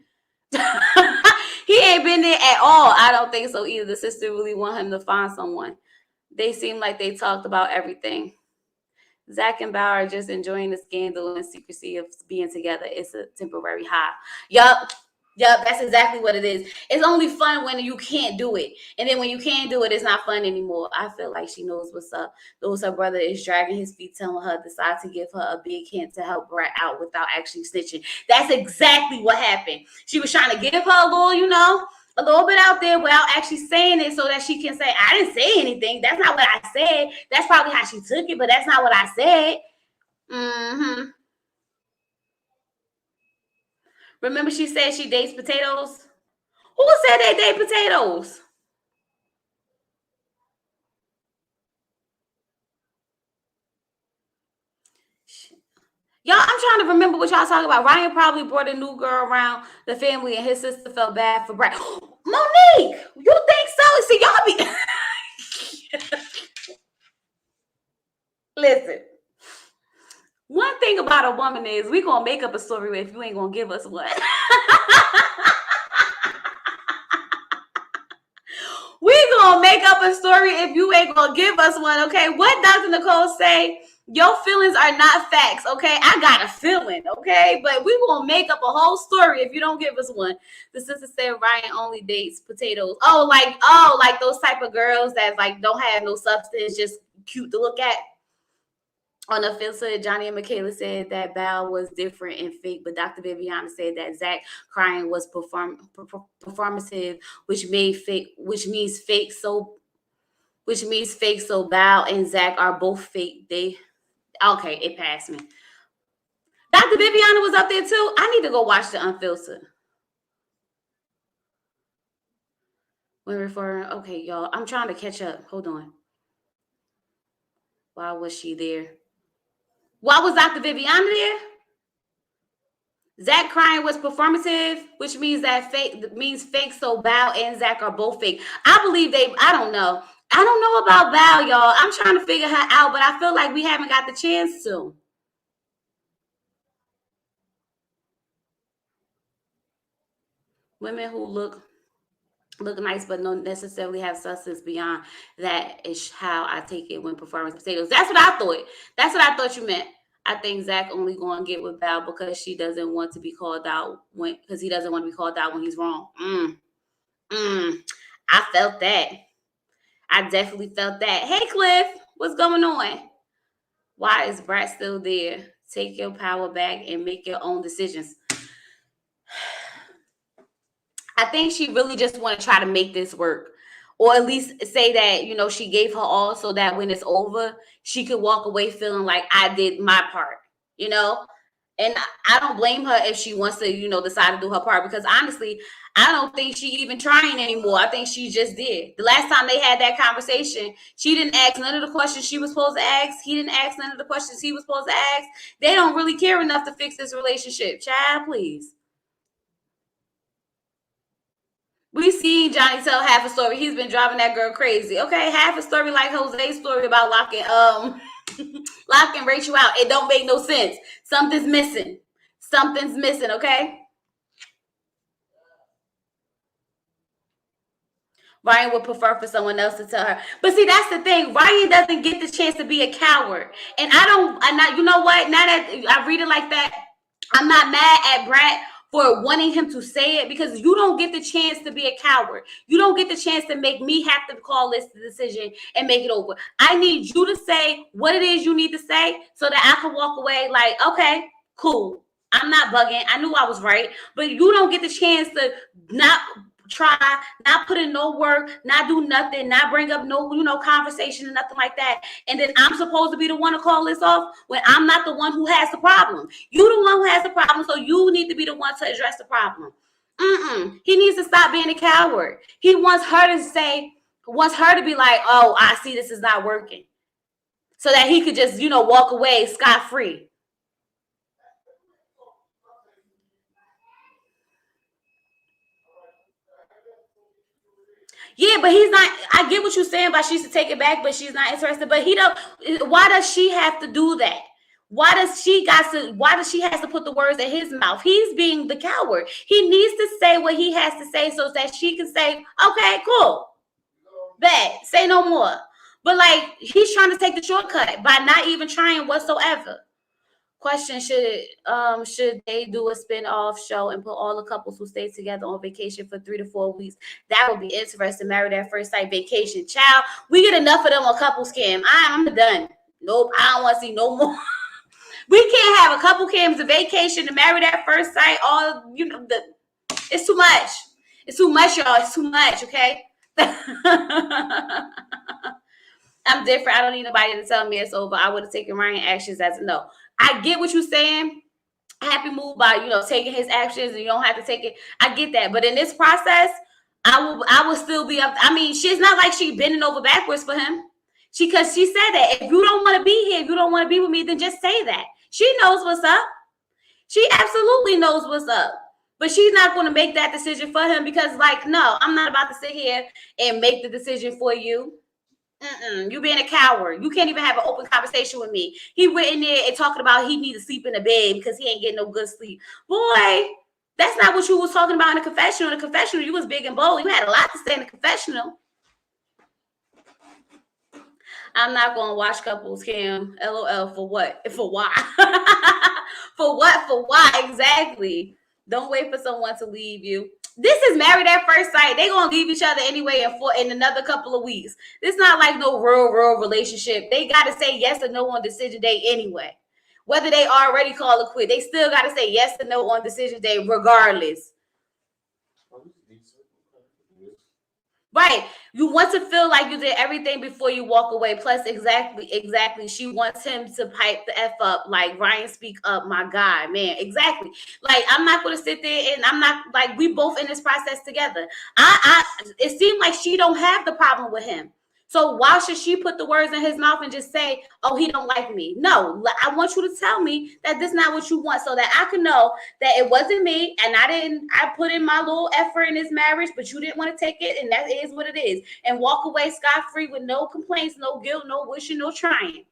He ain't been there at all. I don't think so either. The sister really want him to find someone. They seem like they talked about everything. Zach and Bauer are just enjoying the scandal and secrecy of being together. It's a temporary high. Yup. That's exactly what it is. It's only fun when you can't do it. And then when you can't do it, it's not fun anymore. I feel like she knows what's up. Knows her brother is dragging his feet, telling her, decide to give her a big hint to help Brett out without actually snitching. That's exactly what happened. She was trying to give her a little bit out there without actually saying it, so that she can say, I didn't say anything. That's not what I said. That's probably how she took it, but that's not what I said. Mm-hmm. Remember she said she dates potatoes? Who said they date potatoes? Y'all, I'm trying to remember what y'all talking about. Ryan probably brought a new girl around the family, and his sister felt bad for Brad. Monique, you think so? See, y'all be listen. One thing about a woman is we gonna make up a story if you ain't gonna give us one. We gonna make up a story if you ain't gonna give us one, okay? What Dr. Nicole say? Your feelings are not facts, okay? I got a feeling, okay? But we gonna make up a whole story if you don't give us one. The sister said Ryan only dates potatoes. Oh, like those type of girls that like don't have no substance, just cute to look at. On the Unfiltered, Johnny and Michaela said that Val was different and fake, but Dr. Viviana said that Zach crying was performative, which means fake. So Val and Zach are both fake. Okay, it passed me. Dr. Viviana was up there too. I need to go watch the Unfiltered. When referring, okay, y'all, I'm trying to catch up. Hold on. Why was she there? Why was Dr. Viviana there? Zach crying was performative, which means fake. So Val and Zach are both fake. I believe I don't know. I don't know about Val, y'all. I'm trying to figure her out, but I feel like we haven't got the chance to. Women who look nice but don't necessarily have substance beyond that is how I take it when performing potatoes. That's what I thought. That's what I thought you meant. I think Zach only going to get with Val because she doesn't want to be called out because he doesn't want to be called out when he's wrong. I felt that. I definitely felt that. Hey, Cliff, what's going on? Why is Brett still there? Take your power back and make your own decisions. I think she really just want to try to make this work. or at least say that, she gave her all so that when it's over, she could walk away feeling like I did my part, you know? And I don't blame her if she wants to, decide to do her part, because honestly, I don't think she even trying anymore. I think she just did. The last time they had that conversation, she didn't ask none of the questions she was supposed to ask. He didn't ask none of the questions he was supposed to ask. They don't really care enough to fix this relationship. Child, please. We seen Johnny tell half a story. He's been driving that girl crazy. Okay, half a story like Jose's story about locking Rachel out. It don't make no sense. Something's missing. Something's missing, okay? Ryan would prefer for someone else to tell her. But see, that's the thing. Ryan doesn't get the chance to be a coward. And you know what? Now that I read it like that, I'm not mad at Brat for wanting him to say it, because you don't get the chance to be a coward. You don't get the chance to make me have to call this decision and make it over. I need you to say what it is you need to say so that I can walk away like, okay, cool. I'm not bugging. I knew I was right. But you don't get the chance to not try, not put in no work, not do nothing, not bring up no, conversation and nothing like that. And then I'm supposed to be the one to call this off when I'm not the one who has the problem. You the one who has the problem, so you need to be the one to address the problem. He needs to stop being a coward. He wants her to be like, oh, I see this is not working. So that he could just, walk away scot-free. Yeah, but he's not. I get what you're saying about she should take it back, but she's not interested. But he don't. Why does she have to do that? Why does she has to put the words in his mouth? He's being the coward. He needs to say what he has to say so that she can say, okay, cool, bad, say no more. But like, he's trying to take the shortcut by not even trying whatsoever. Question: should they do a spin-off show and put all the couples who stay together on vacation for 3 to 4 weeks? That would be interesting. Married at First Sight vacation. Child, we get enough of them on couples cam. I'm done. Nope, I don't want to see no more. We can't have a couple cams, a vacation, to Married at First Sight. It's too much. It's too much, y'all. It's too much. Okay. I'm different. I don't need nobody to tell me it's over. I would have taken Ryan actions as a no. I get what you're saying. Happy move by, taking his actions, and you don't have to take it. I get that. But in this process, I will still be up. I mean, she's not like she bending over backwards for him. Because she said that if you don't want to be here, if you don't want to be with me, then just say that. She knows what's up. She absolutely knows what's up. But she's not going to make that decision for him because, like, no, I'm not about to sit here and make the decision for you. You being a coward. You can't even have an open conversation with me. He went in there and talking about he need to sleep in the bed because he ain't getting no good sleep. Boy, that's not what you was talking about in the confessional. In the confessional, you was big and bold. You had a lot to say in the confessional. I'm not going to watch couples cam. LOL. For what? For why? For what? For why? Exactly. Don't wait for someone to leave you. This is Married at First Sight. They're going to leave each other anyway in another couple of weeks. It's not like no real relationship. They got to say yes or no on decision day anyway. Whether they already call it quit, they still got to say yes or no on decision day regardless. Right. You want to feel like you did everything before you walk away. Plus, exactly. She wants him to pipe the F up. Like, Ryan, speak up, my guy, man. Exactly. Like, I'm not going to sit there and I'm not, like, we both in this process together. It seemed like she don't have the problem with him. So why should she put the words in his mouth and just say, oh, he don't like me? No, I want you to tell me that this is not what you want so that I can know that it wasn't me and I put in my little effort in this marriage, but you didn't want to take it, and that is what it is. And walk away scot-free with no complaints, no guilt, no wishing, no trying.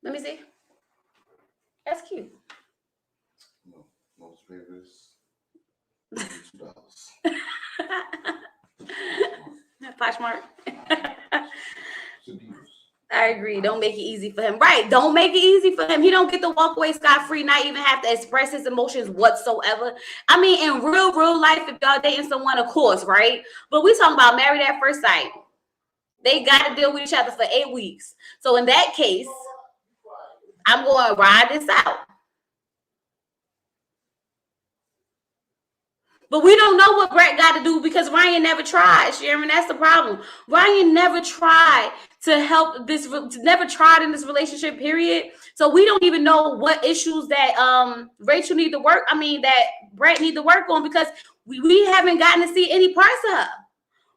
Let me see. That's cute. No, most favors. $2. Poshmark. I agree. Don't make it easy for him. Right. Don't make it easy for him. He don't get to walk away scot-free, not even have to express his emotions whatsoever. I mean, in real life, if y'all dating someone, of course, right? But we talking about Married at First Sight. They got to deal with each other for 8 weeks. So in that case, I'm going to ride this out. But we don't know what Brett got to do because Ryan never tried, Sharon. That's the problem. Ryan never tried to help this, never tried in this relationship, period. So we don't even know what issues that Rachel need to work, that Brett need to work on, because we haven't gotten to see any parts of her.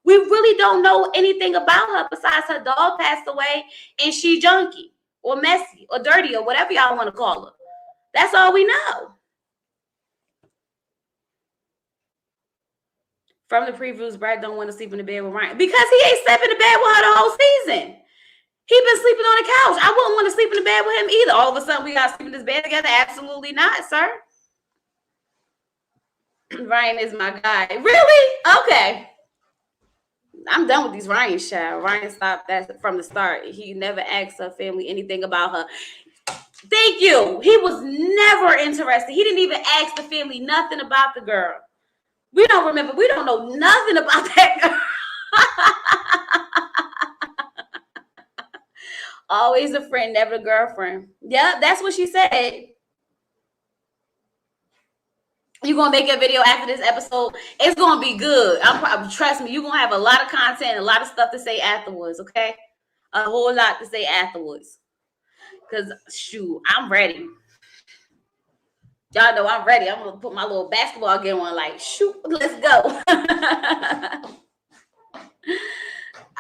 We really don't know anything about her besides her dog passed away and she junky or messy or dirty or whatever y'all want to call her. That's all we know. From the previews, Brad don't want to sleep in the bed with Ryan because he ain't slept in the bed with her the whole season. He been sleeping on the couch. I wouldn't want to sleep in the bed with him either. All of a sudden, we got to sleep in this bed together? Absolutely not, sir. Ryan is my guy. Really? Okay. I'm done with these Ryan show. Ryan stopped that from the start. He never asked her family anything about her. Thank you. He was never interested. He didn't even ask the family nothing about the girl. We don't remember. We don't know nothing about that girl. Always a friend, never a girlfriend. Yeah, that's what she said. You're going to make a video after this episode. It's going to be good. Trust me, you're going to have a lot of content, a lot of stuff to say afterwards, okay? A whole lot to say afterwards. Because, shoot, I'm ready. Y'all know I'm ready. I'm going to put my little basketball game on like, shoot, let's go.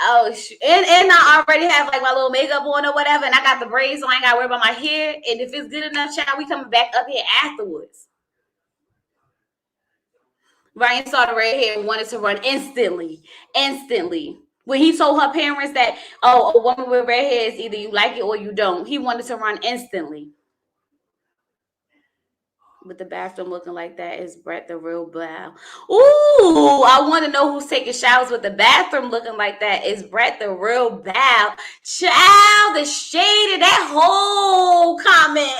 Oh, shoot. And I already have like my little makeup on or whatever, and I got the braids, so I ain't got to worry about my hair. And if it's good enough, child, we coming back up here afterwards. Ryan saw the red hair and wanted to run instantly. When he told her parents that, oh, a woman with red hair is either you like it or you don't, he wanted to run instantly. With the bathroom looking like that, is Brett the real blow? Ooh, I want to know who's taking showers with the bathroom looking like that. Is Brett the real blow? Child, the shade of that whole comment.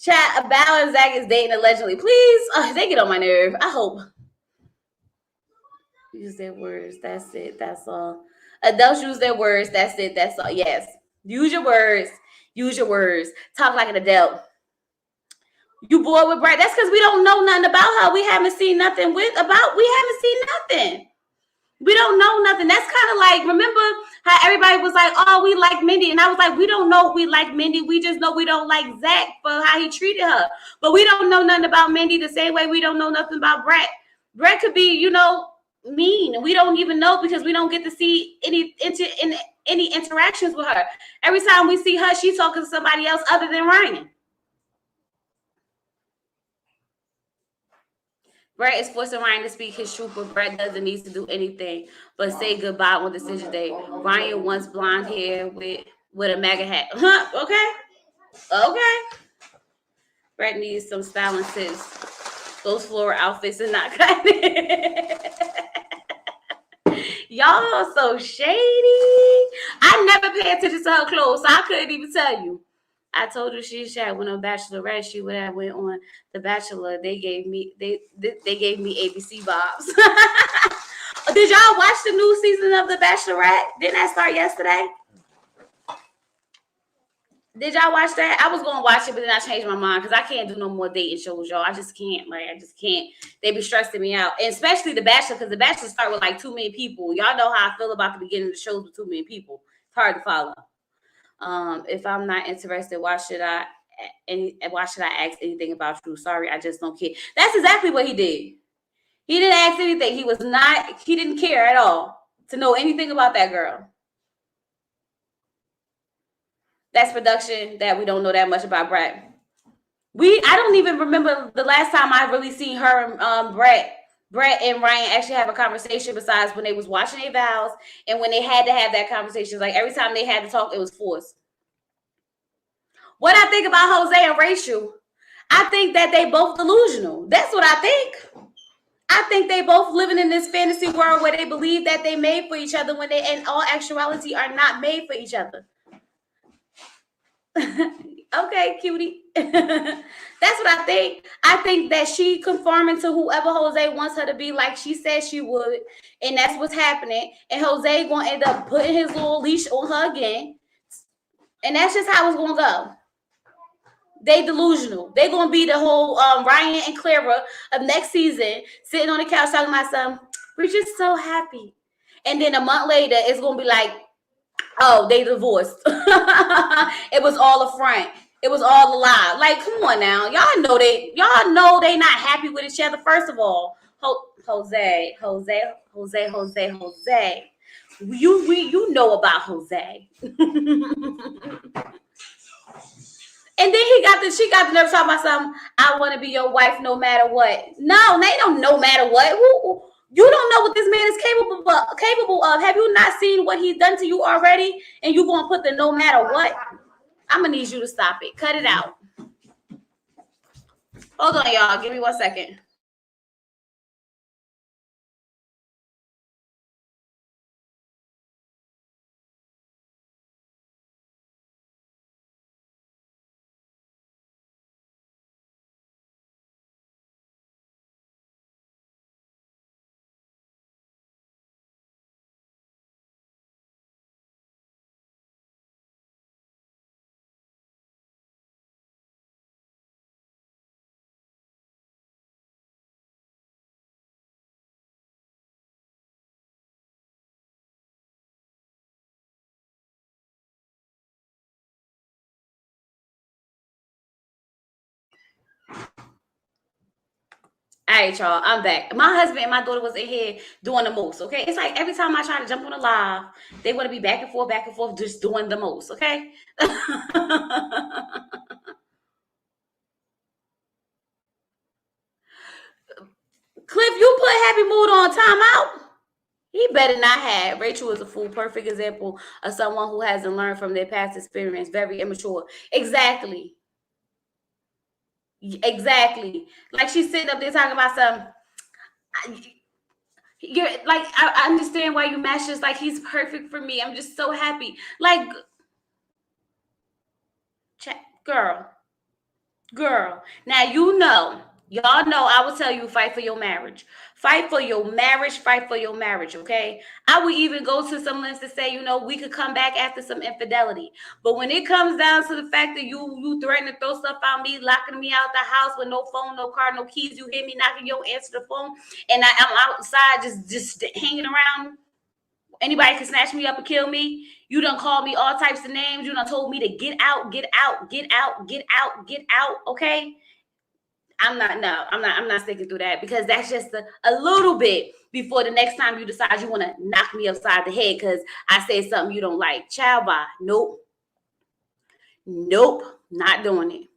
Chat, Bow and Zach is dating allegedly. Please, they get on my nerve. I hope. Use their words. That's it. That's all. Adults use their words. That's it. That's all. Yes. Use your words. Use your words. Talk like an adult. You bored with Brett? That's because we don't know nothing about her. We haven't seen nothing We haven't seen nothing. We don't know nothing. That's kind of like, remember how everybody was like, oh, we like Mindy. And I was like, we don't know if we like Mindy. We just know we don't like Zach for how he treated her. But we don't know nothing about Mindy the same way we don't know nothing about Brett. Brett could be, mean. We don't even know because we don't get to see any interactions with her. Every time we see her, she's talking to somebody else other than Ryan. Brett is forcing Ryan to speak his truth, but Brett doesn't need to do anything but say goodbye on decision day. Ryan wants blonde hair with a MAGA hat. Huh? Okay. Brett needs some styling tips. Those floral outfits are not cutting. Y'all are so shady. I never paid attention to her clothes, so I couldn't even tell you. I told her she should have went on Bachelorette. She would have went on The Bachelor. They gave me ABC vibes. Did y'all watch the new season of The Bachelorette? Didn't that start yesterday? Did y'all watch that? I was gonna watch it, but then I changed my mind because I can't do no more dating shows, y'all. I just can't. I just can't. They be stressing me out, and especially The Bachelor, because The Bachelor start with like too many people. Y'all know how I feel about the beginning of the shows with too many people. It's hard to follow. If I'm not interested, why should I ask anything about you? Sorry, I just don't care. That's exactly what he did. He didn't ask anything. He didn't care at all to know anything about that girl. That's production that we don't know that much about Brett. I don't even remember the last time I really seen her and Brett and Ryan actually have a conversation besides when they was watching their vows and when they had to have that conversation. Like every time they had to talk, it was forced. What I think about Jose and Rachel, I think that they both delusional. That's what I think. I think they both living in this fantasy world where they believe that they made for each other when they in all actuality are not made for each other. Okay, cutie. That's what I think. I think that she conforming to whoever Jose wants her to be, like she said she would, and that's what's happening. And Jose gonna end up putting his little leash on her again, and that's just how it's gonna go. They delusional. They gonna be the whole Ryan and Clara of next season, sitting on the couch talking about something. We're just so happy. And then a month later, it's gonna be like, oh, they divorced. It was all a front. It was all a lie. Like, come on now. Y'all know they not happy with each other, first of all. Jose. You know about Jose. And then she got the nerve talking about something. I want to be your wife no matter what. No, they don't no matter what. You don't know what this man is capable of. Have you not seen what he's done to you already? And you gonna put the no matter what? I'm gonna need you to stop it. Cut it out. Hold on, y'all. Give me 1 second. All right, y'all. I'm back. My husband and my daughter was in here doing the most. Okay, it's like every time I try to jump on a live, they want to be back and forth, just doing the most. Okay. Cliff, you put Happy Mood on timeout. He better not have. Rachel is a full perfect example of someone who hasn't learned from their past experience. Very immature. Exactly. Like she's sitting up there talking about some. You're like, I understand why you match just like he's perfect for me. I'm just so happy. Like, girl. Now y'all know I will tell you, fight for your marriage. Fight for your marriage, okay? I would even go to some lengths to say, we could come back after some infidelity. But when it comes down to the fact that you threaten to throw stuff on me, locking me out the house with no phone, no car, no keys, you hear me knocking, you don't answer the phone, and I'm outside just hanging around. Anybody can snatch me up and kill me. You done called me all types of names. You done told me to get out, okay? I'm not sticking through that, because that's just a little bit before the next time you decide you want to knock me upside the head because I said something you don't like. Child, bye. Nope, not doing it.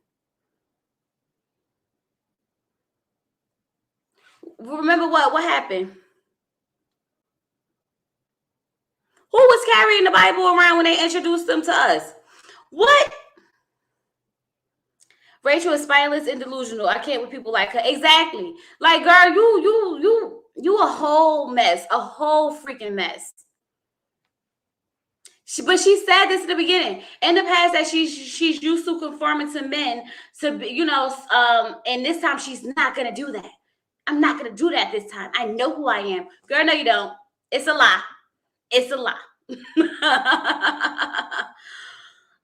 Remember what happened? Who was carrying the Bible around when they introduced them to us? What? Rachel is spineless and delusional. I can't with people like her. Exactly. Like, girl, you a whole mess. A whole freaking mess. But she said this in the beginning. In the past, that she's used to conforming to men to be, and this time she's not gonna do that. I'm not gonna do that this time. I know who I am. Girl, no, you don't. It's a lie. It's a lie.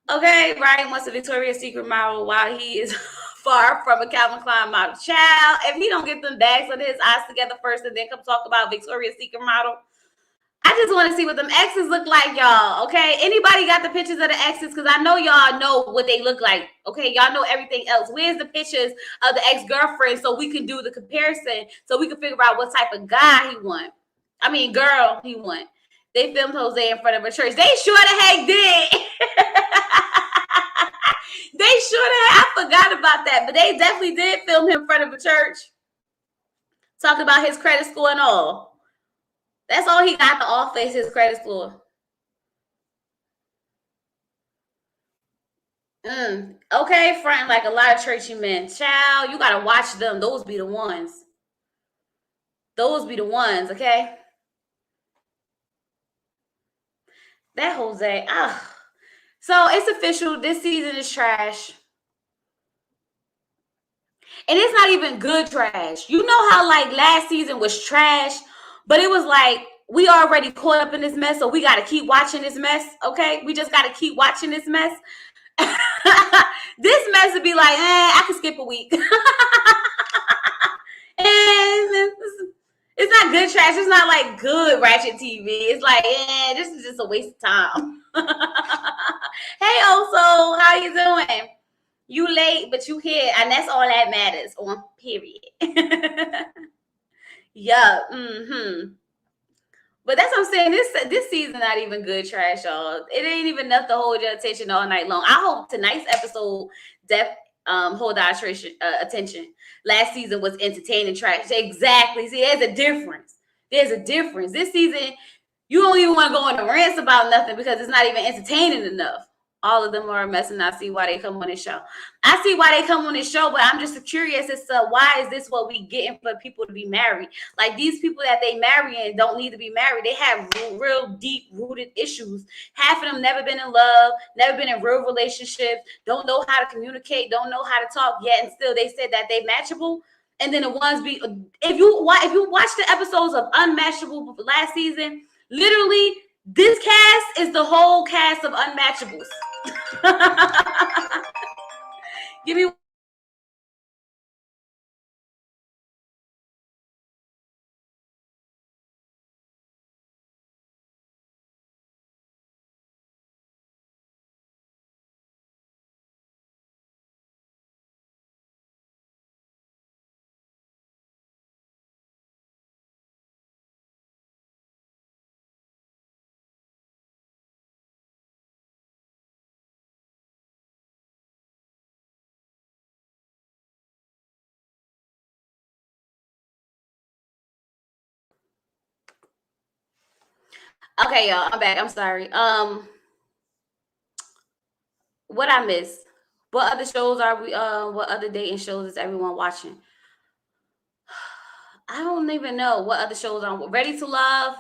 Okay, Ryan wants a Victoria's Secret model while he is far from a Calvin Klein model. Child, if he don't get them bags under his eyes together first and then come talk about Victoria's Secret model, I just want to see what them exes look like, y'all. Okay, anybody got the pictures of the exes? Because I know y'all know what they look like. Okay, y'all know everything else. Where's the pictures of the ex-girlfriend so we can do the comparison, so we can figure out what type of guy he want? I mean, girl he want. They filmed Jose in front of a church. They sure the heck did. They sure the heck, I forgot about that, but they definitely did film him in front of a church, talking about his credit score and all. That's all he got to offer is his credit score. Okay, fronting like a lot of churchy men. Child, you got to watch them. Those be the ones. Okay? That Jose. So it's official. This season is trash. And it's not even good trash. You know how like last season was trash, but it was like we already caught up in this mess, so we got to keep watching this mess, okay? We just got to keep watching this mess. This mess would be like, I can skip a week. And it's not good trash. It's not like good ratchet TV. It's like, this is just a waste of time. Hey, Oso, how you doing? You late, but you here, and that's all that matters. On period. Yeah. But that's what I'm saying. This season not even good trash, y'all. It ain't even enough to hold your attention all night long. I hope tonight's episode hold our attention. Last season was entertaining trash. Exactly. See, there's a difference. There's a difference. This season, you don't even want to go into rants about nothing because it's not even entertaining enough. All of them are a mess, and I see why they come on this show. I see why they come on this show, but I'm just curious as to why is this what we getting for people to be married? Like, these people that they marrying don't need to be married. They have real deep-rooted issues. Half of them never been in love, never been in real relationships, don't know how to communicate, don't know how to talk yet, and still they said that they matchable. And then the ones if you watch the episodes of Unmatchable last season, literally this cast is the whole cast of Unmatchables. Give me. Okay, y'all, I'm back. I'm sorry. What I missed? What other shows are we? What other dating shows is everyone watching? I don't even know what other shows I'm Ready to Love.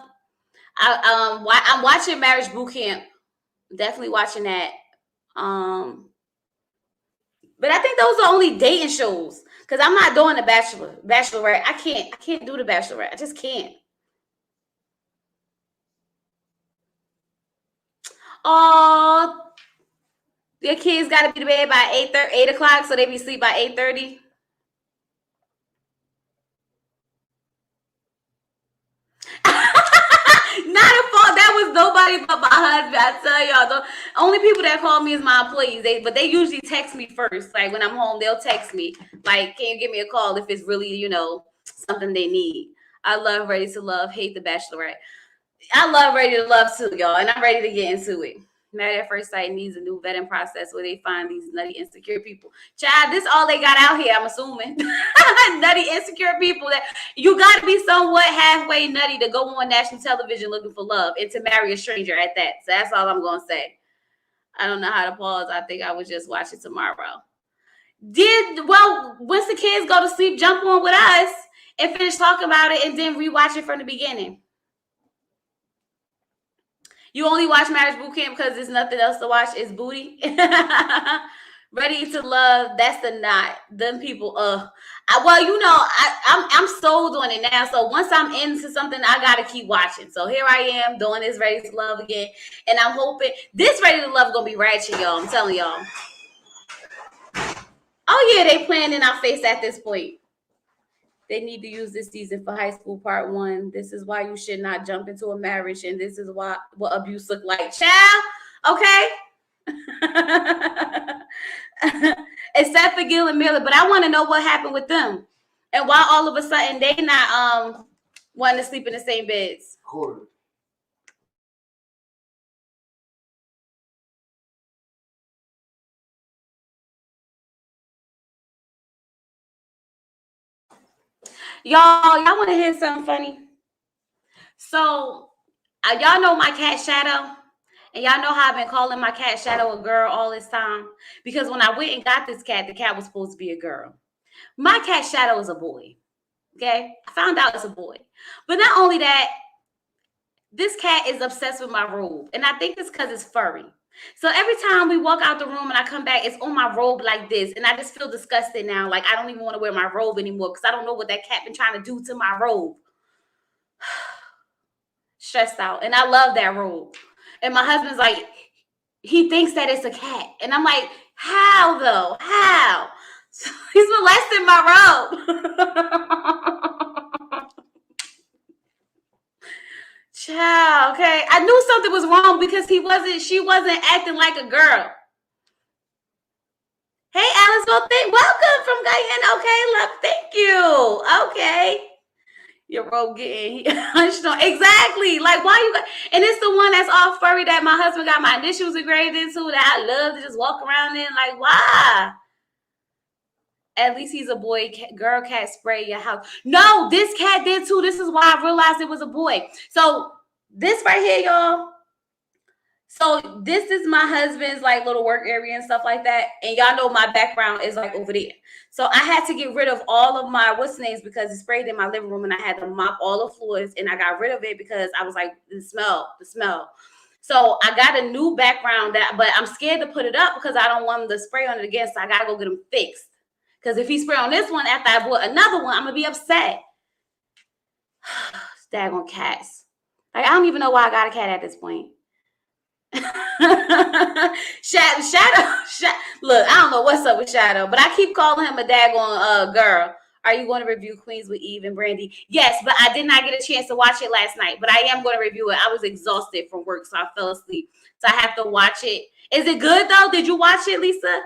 I'm watching Marriage Boot Camp. Definitely watching that. But I think those are only dating shows because I'm not doing the Bachelorette. I can't do the Bachelorette. I just can't. Oh, your kids got to be to bed by 8 o'clock, so they be asleep by 8:30. Not a fault. That was nobody but my husband. I tell y'all, the only people that call me is my employees. But they usually text me first. Like when I'm home, they'll text me. Like, can you give me a call if it's really, something they need? I love Ready to Love, hate The Bachelorette. I love Ready to Love too, y'all, and I'm ready to get into it. Married at First Sight needs a new vetting process where they find these nutty, insecure people. Child, this all they got out here, I'm assuming. Nutty, insecure people that you got to be somewhat halfway nutty to go on national television looking for love and to marry a stranger at that. So that's all I'm going to say. I don't know how to pause. I think I would just watch it tomorrow. Once the kids go to sleep, jump on with us and finish talking about it and then rewatch it from the beginning. You only watch Marriage Boot Camp because there's nothing else to watch. It's booty. Ready to Love. That's the knot. Them people. I'm sold on it now. So once I'm into something, I gotta keep watching. So here I am doing this Ready to Love again, and I'm hoping this Ready to Love gonna be ratchet, y'all. I'm telling y'all. Oh yeah, they playing in our face at this point. They need to use this season for High School Part 1. This is why you should not jump into a marriage, and this is what abuse look like. Child, okay? Except for Gil and Miller, but I want to know what happened with them. And why all of a sudden they not wanting to sleep in the same beds. Quarter. Y'all want to hear something funny? So, y'all know my cat Shadow? And y'all know how I've been calling my cat Shadow a girl all this time? Because when I went and got this cat, the cat was supposed to be a girl. My cat Shadow is a boy. Okay? I found out it's a boy. But not only that, this cat is obsessed with my robe. And I think it's because it's furry. So every time we walk out the room and I come back, it's on my robe like this. And I just feel disgusted now. Like I don't even want to wear my robe anymore because I don't know what that cat been trying to do to my robe. Stressed out. And I love that robe. And my husband's like, he thinks that it's a cat. And I'm like, how though? How? So he's molesting my robe. Child, okay. I knew something was wrong because she wasn't acting like a girl. Hey, Alice, welcome from Guyana. Okay, love, thank you. Okay. Your robe getting hunched on. Exactly. Like, why you got, and it's the one that's all furry that my husband got my initials engraved into that I love to just walk around in. Like, why? At least he's a boy. Girl cat spray your house. No, this cat did too. This is why I realized it was a boy. So this right here, y'all. So this is my husband's like little work area and stuff like that. And y'all know my background is like over there. So I had to get rid of all of my what's names because it sprayed in my living room and I had to mop all the floors and I got rid of it because I was like, the smell. So I got a new background but I'm scared to put it up because I don't want him to spray on it again. So I gotta go get him fixed. Because if he spray on this one after I bought another one, I'm gonna be upset. Daggone cats. Like, I don't even know why I got a cat at this point. Shadow. Look, I don't know what's up with Shadow, but I keep calling him a daggone girl. Are you going to review Queens with Eve and Brandy? Yes, but I did not get a chance to watch it last night, but I am going to review it. I was exhausted from work, so I fell asleep. So I have to watch it. Is it good though? Did you watch it, Lisa?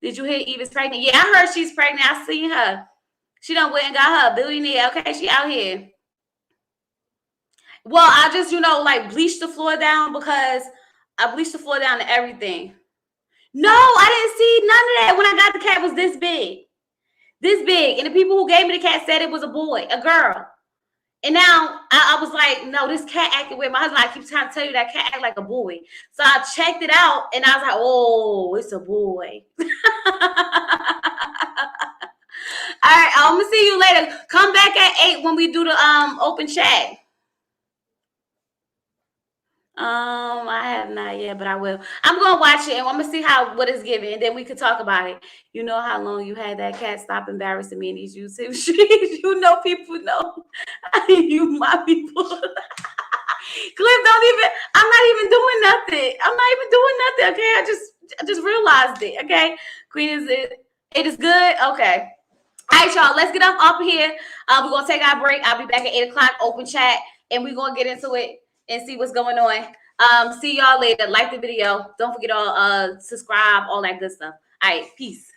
Did you hear Eve is pregnant? Yeah, I heard she's pregnant. I seen her. She done went and got her a billionaire. Okay, she out here. Well, I just, like bleached the floor down because I bleached the floor down to everything. No, I didn't see none of that. When I got the cat, it was this big. This big. And the people who gave me the cat said it was a boy, a girl. And now I was like, no, this cat acted weird. My husband, I keep trying to tell you that cat act like a boy. So I checked it out and I was like, oh, it's a boy. All right, I'm gonna see you later. Come back at 8 when we do the open chat. I have not yet, but I will. I'm gonna watch it and I'm gonna see what it's giving, and then we could talk about it. You know how long you had that cat stop embarrassing me in these YouTube streets. You know, people know you my people. Cliff, I'm not even doing nothing. Okay, I just realized it. Okay, Queen, it is good. Okay. All right, y'all, let's get off here. We're going to take our break. I'll be back at 8 o'clock, open chat, and we're going to get into it and see what's going on. See y'all later. Like the video. Don't forget to subscribe, all that good stuff. All right, peace.